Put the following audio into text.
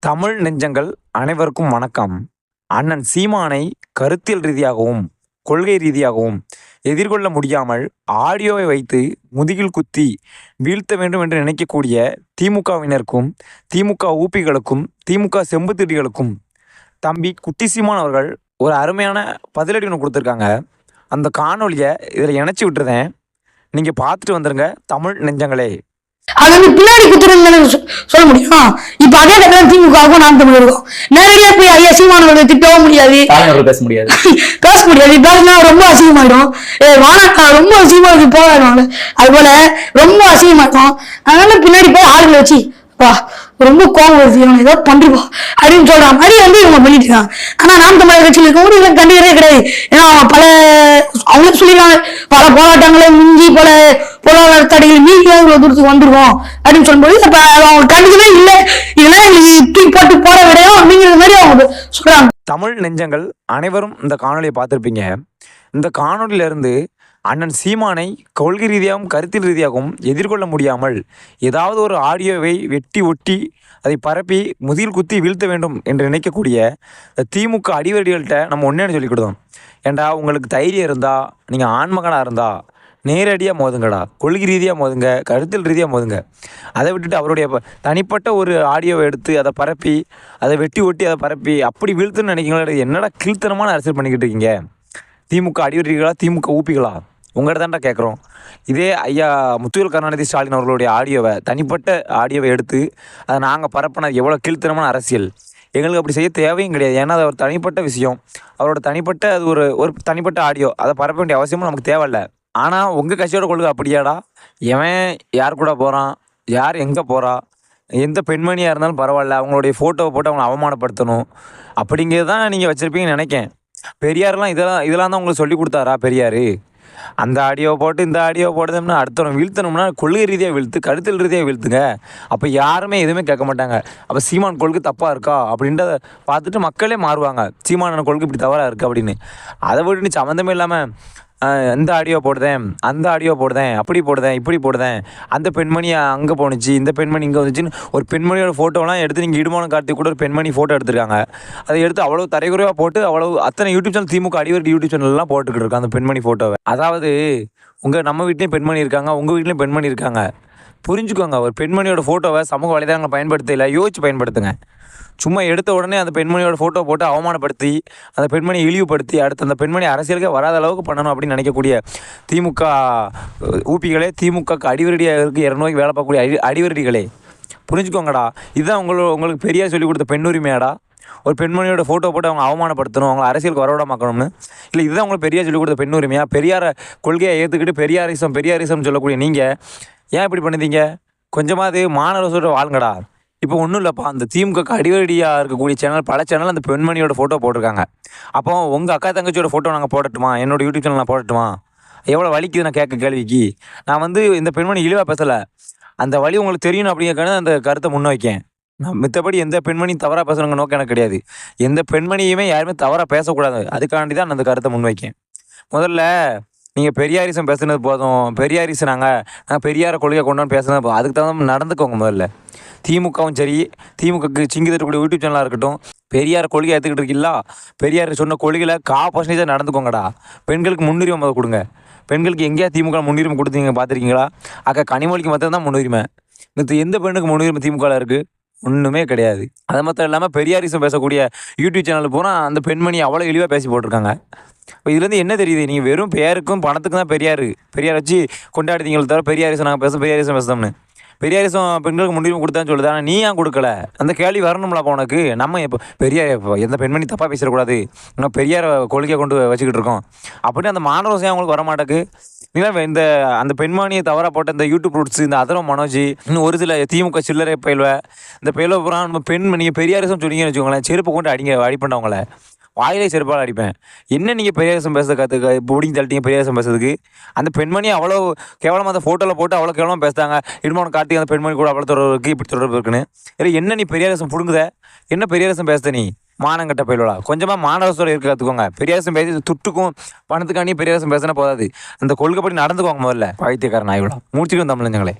தமிழ் நெஞ்சங்கள் அனைவருக்கும் வணக்கம். அண்ணன் சீமானை கருத்தியல் ரீதியாகவும் கொள்கை ரீதியாகவும் எதிர்கொள்ள முடியாமல் ஆடியோவை வைத்து முதுகில் குத்தி வீழ்த்த வேண்டும் என்று நினைக்கக்கூடிய திமுகவினருக்கும் திமுக ஊப்பிகளுக்கும் திமுக செம்புத்திடிகளுக்கும் தம்பி குட்டி சீமான் அவர்கள் ஒரு அருமையான பதிலடி ஒன்று கொடுத்துருக்காங்க. அந்த காணொலியை இதில் இணைச்சி விட்டுருந்தேன். நீங்கள் பார்த்துட்டு வந்துடுங்க தமிழ் நெஞ்சங்களே. அது வந்து பின்னாடி குத்துறதுன்னு சொல்ல முடியும். இப்ப அதே கட்டணம் திமுகவுக்கும் நாம் தமிழருக்கும் நேரடியா போய் ஐயா சீமானவர்களை திட்டவும் முடியாது, பேச முடியாது. பேசினா ரொம்ப அசிங்கமாயிடும். வானா ரொம்ப அசிங்கமா போராடுவாங்க, அது போல ரொம்ப அசிங்கமாயிடும். அதனால பின்னாடி போய் ஆளுகளை வச்சு வா ரொம்ப கோபம் வருது, இவங்க ஏதாவது பண்றோம் அப்படின்னு சொல்ற மாதிரி வந்து இவங்க பண்ணிட்டு இருக்காங்க. ஆனா நாம் தமிழர் கட்சியில் இருக்கவங்க இவங்க கண்டுக்கிறதே கிடையாது. ஏன்னா பல அவங்களுக்கு சொல்லிடுறாங்க, பல போராட்டங்களை மிஞ்சி பல பொருளாதார தடைகள் மீறி இவ்வளவு தூரத்துக்கு வந்துருவோம் அப்படின்னு சொல்லும்போது அப்ப அவங்க கண்டுக்கவே இல்லை, இதெல்லாம் எங்களுக்கு தூக்கி போட்டு போட விடையும் அப்படிங்கிற மாதிரி அவங்க சொல்றாங்க. தமிழ் நெஞ்சங்கள் அனைவரும் இந்த காணொலியை பார்த்துருப்பீங்க. இந்த காணொலியிலிருந்து அண்ணன் சீமானை கொள்கை ரீதியாகவும் கருத்தியல் ரீதியாகவும் எதிர்கொள்ள முடியாமல் ஏதாவது ஒரு ஆடியோவை வெட்டி ஒட்டி அதை பரப்பி முதில் குத்தி வீழ்த்த வேண்டும் என்று நினைக்கக்கூடிய திமுக அடிவடிகள்கிட்ட நம்ம ஒன்றே சொல்லி கொடுத்தோம். ஏண்டா உங்களுக்கு தைரியம் இருந்தால் நீங்கள் ஆண்மகனாக இருந்தால் நேரடியாக மோதுங்கடா, கொள்கை ரீதியாக மோதுங்க, கருத்தியல் ரீதியாக மோதுங்க. அதை விட்டுட்டு அவருடைய தனிப்பட்ட ஒரு ஆடியோவை எடுத்து அதை பரப்பி அதை வெட்டி ஒட்டி அதை பரப்பி அப்படி வீழ்த்துன்னு நினைக்கிறீங்களா? என்னடா கீழ்த்தனமான அரசியல் பண்ணிக்கிட்டு இருக்கீங்க? திமுக அடிவடிகளா திமுக ஊப்பிகளா? உங்கள்கிட்ட தான்டா கேட்குறோம். இதே ஐயா முத்துவேல் கருணாநிதி ஸ்டாலின் அவர்களுடைய ஆடியோவை தனிப்பட்ட ஆடியோவை எடுத்து அதை நாங்கள் பரப்பினது எவ்வளோ கீழ்த்தனமான அரசியல். எங்களுக்கு அப்படி செய்ய தேவையும் கிடையாது. ஏன்னா அது ஒரு தனிப்பட்ட விஷயம், அவரோட தனிப்பட்ட அது ஒரு தனிப்பட்ட ஆடியோ, அதை பரப்ப வேண்டிய அவசியமும் நமக்கு தேவையில்லை. ஆனால் உங்கள் கட்சியோட கொள்கை அப்படியாடா? எவன் யார் கூட போகிறான், யார் எங்கே போகிறா, எந்த பெண்மணியாக இருந்தாலும் பரவாயில்ல, அவங்களுடைய ஃபோட்டோவை போட்டு அவங்களை அவமானப்படுத்தணும் அப்படிங்கிறது தான் நீங்கள் வச்சுருப்பீங்கன்னு நினைக்கேன். பெரியாரெலாம் இதெல்லாம் தான் உங்களுக்கு சொல்லி கொடுத்தாரா பெரியார்? அந்த ஆடியோவை போட்டு இந்த ஆடியோவை போடுதோம்னா அடுத்தவங்க வீழ்த்தணும்னா கொள்கை ரீதியாக வீழ்த்து, கருத்தியல் ரீதியாக வீழ்த்துங்க. அப்போ யாருமே எதுவுமே கேட்க மாட்டாங்க. அப்போ சீமான் கொள்கை தப்பாக இருக்கா அப்படின்றத பார்த்துட்டு மக்களே மாறுவாங்க. சீமான கொள்கை இப்படி தவறாக இருக்குது அப்படின்னு. அதை விட்டு சம்மந்தமே இல்லாமல் இந்த ஆடியோ போடுதேன், அந்த ஆடியோ போடுதேன், அப்படி போடுதேன், இப்படி போடுதேன், அந்த பெண்மணி அங்கே போணுச்சு, இந்த பெண்மணி இங்கே வந்துச்சுன்னு ஒரு பெண்மணியோட ஃபோட்டோலாம் எடுத்து நீங்கள் இடுமானம் காட்டி கூட ஒரு பெண்மணி ஃபோட்டோ எடுத்துருக்காங்க. அதை எடுத்து அவ்வளோ தரைக்குறைவாக போட்டு அவ்வளோ அத்தனை யூடியூப் சேனல் திமுக அடிவருடி யூடியூப் சேனல்லாம் போட்டுக்கிட்டு இருக்காங்க அந்த பெண்மணி ஃபோட்டோவை. அதாவது நம்ம வீட்லேயும் பெண்மணி இருக்காங்க, உங்கள் வீட்லேயும் பெண்மணி இருக்காங்க. புரிஞ்சுக்கோங்க. ஒரு பெண்மணியோட ஃபோட்டோவை சமூக வலைதளங்களை பயன்படுத்தலை, யோசிச்சு பயன்படுத்துங்க. சும்மா எடுத்த உடனே அந்த பெண்மணியோட ஃபோட்டோ போட்டு அவமானப்படுத்தி அந்த பெண்மணியை இழிவுபடுத்தி அடுத்து அந்த பெண்மணி அரசியலுக்கே வராத அளவுக்கு பண்ணணும் அப்படின்னு நினைக்கக்கூடிய திமுக ஊப்பிகளே, திமுக அடிவரடியாக இருக்குது 200 வேலை பார்க்கக்கூடிய அடிவரடிகளே, புரிஞ்சுக்கோங்கடா. இதுதான் உங்களுக்கு பெரியார் சொல்லிக் கொடுத்த பெண்ணுரிமையாடா? ஒரு பெண்மணியோட ஃபோட்டோ போட்டு அவங்க அவமானப்படுத்தணும், அவங்க அரசியலுக்கு வரவிடமாக்கணும்னு இல்லை? இதுதான் உங்களுக்கு பெரியார் சொல்லிக் கொடுத்த பெண்ணுரிமையா? பெரியார கொள்கையை ஏற்றுக்கிட்டு பெரியாரிசம் சொல்லக்கூடிய நீங்கள் ஏன் இப்படி பண்ணுதீங்க? கொஞ்சமாவது மாணவர்களோட வாழுங்கடா. இப்போ ஒன்றும் இல்லைப்பா, அந்த திமுக அடிவடியாக இருக்கக்கூடிய சேனல் பல சேனல் அந்த பெண்மணியோட ஃபோட்டோ போட்டிருக்காங்க. அப்போ உங்கள் அக்கா தங்கச்சியோட ஃபோட்டோ நாங்கள் போடட்டுமா? என்னோடய யூடியூப் சேனல் நான் போடட்டுமா? எவ்வளோ வலிக்குது நான் கேட்க கேள்விக்கு. நான் இந்த பெண்மணி இழிவாக பேசலை, அந்த வழி உங்களுக்கு தெரியணும் அப்படிங்கிறக்கான அந்த கருத்தை முன்வைக்கேன். நான் மித்தபடி எந்த பெண்மணியும் தவறாக பேசுகிறவங்க நோக்கம் எனக்கு கிடையாது. எந்த பெண்மணியுமே யாருமே தவறாக பேசக்கூடாது, அதுக்காண்டி தான் அந்த கருத்தை முன்வைக்கேன். முதல்ல நீங்கள் பெரியாரிசம் பேசுனது போதும், பெரியாரிசம் நாங்கள் பெரியார கொள்கையை கொண்டு வந்து பேசுனது போதும், அதுக்கு தகுந்த நடந்துக்கோங்க. முதல்ல திமுகவும் சரி, திமுகக்கு சிங்கி தரக்கூடிய யூடியூப் சேனலாக இருக்கட்டும், பெரியார் கொள்கை ஏற்றுக்கிட்டு இருக்கீங்களா? பெரியார் சொன்ன கொள்கையில் 1% நடந்துக்கோங்கடா. பெண்களுக்கு முன்னுரிமை முதல் கொடுங்க. பெண்களுக்கு எங்கேயா திமுக முன்னுரிமை கொடுத்தீங்க பார்த்துருக்கீங்களா? அக்கா கனிமொழிக்கு மட்டும்தான் முன்னுரிமை. எந்த பெண்ணுக்கு முன்னுரிமை திமுகவில் இருக்குது? ஒன்றுமே கிடையாது. அது மாத்திரம் இல்லாமல் பெரியாரிசம் பேசக்கூடிய யூடியூப் சேனல் போனால் அந்த பெண்மணி அவ்வளோ இழிவாக பேசி போட்டிருக்காங்க. இப்போ இதுலேருந்து என்ன தெரியுது? நீங்கள் வெறும் பேருக்கும் பணத்துக்கும் தான் பெரியார் வச்சு கொண்டாடுறீங்களே தவிர பெரியாரிசம் நாங்கள் பெரியாரிசம் பேசுகிறோம்னு. பெரியாரிசம் பெண்களுக்கு முன்னுரிமை கொடுத்தான்னு சொல்லுது, ஆனால் நீ ஏன் கொடுக்கல? அந்த கேள்வி வரணும்ல அப்போ உனக்கு. நம்ம இப்போ பெரியார் எந்த பெண்மணி தப்பாக பேசிடக்கூடாது, நம்ம பெரியார் கொள்கையை கொண்டு வச்சுக்கிட்டு இருக்கோம் அப்படின்னு அந்த மாணவசம் அவங்களுக்கு வரமாட்டேக்கு. நீங்களா அந்த பெண்மணியை தவறாக போட்ட இந்த யூடியூப் ரூட்ஸ், இந்த அதரம் மனோஜி, இன்னும் ஒரு சில திமுக சில்லறை பயில்வை, இந்த பயில்வை பூரா நம்ம பெண்மணியை பெரியாரிசம் சொன்னீங்கன்னு வச்சுக்கோங்களேன், செருப்பு கொண்டு அடிப்பண்டவங்கள வாயிலே செருப்பால் அடிப்பேன். என்ன நீங்கள் பெரியாரிசம் பேசுறதுக்கு பிடிங்கி தள்ளிட்டீங்க? பெரியாரிசம் பேசுறதுக்கு அந்த பெண்மணியை அவ்வளோ கேவலமாக அந்த ஃபோட்டோவில் போட்டு அவ்வளோ கேவலமாக பேசுகிறாங்க. இடுமான காட்டி அந்த பெண்மணி கூட அவ்வளோ தொடர்பு இருக்குது, இப்படி தொடர்பு இருக்குன்னு. இல்லை என்ன நீ பெரியாரிசம் பிடுங்குத? என்ன பெரியாரிசம் பேசுத நீ? மானங்கட்ட பயிலோடா. கொஞ்சமாக மாணவர்களோட இருக்க கற்றுக்கோங்க. பெரியாரிசம் பேசி துட்டுக்கும் பணத்துக்காண்டி பெரியாரிசம் பேசினா போதாது. அந்த கொள்கைப்படி நடந்துக்கோங்க முதல்ல. பைத்தியக்காரன் ஆய்வுலாம் முடிச்சுக்கணும் தமிழஞ்சங்களே.